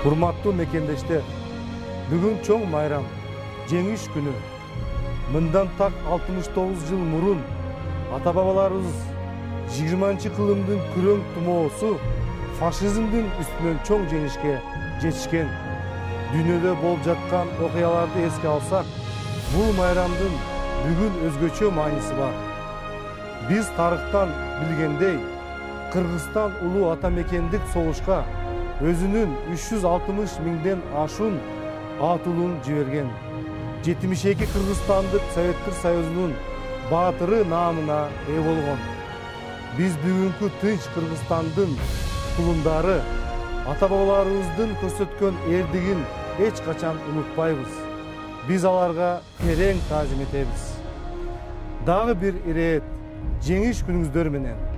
Hurmattуу mekendештер, бүгүн чоң майрам, жеңиш күнү. Мындан так 69 жыл мурун ата-бабаларыбыз 20-кылымдын күрөң тумоосу фашизмдин үстүнөн чоң жеңишке жетишкен. Дүйнөдө болуп жаткан окуяларды эске алсак, бул майрамдын бүгүн өзгөчө мааниси бар. Биз тарыхтан билгендей, Кыргызстан улуу ата мекендик согушка өзүнүн 360 миңден ашуун ат улун жиберген. 72 Кыргызстандык Советтер Союзунун баатыры наамына ээ болгон. Биз бүгүнкү тынч Кыргызстандын кулундары ата-бабаларыбыздын көрсөткөн эрдигин эч качан унутпайбыз. Биз аларга терең таазим этебиз. Дагы бир ирет жеңиш күнүңүздөр менен.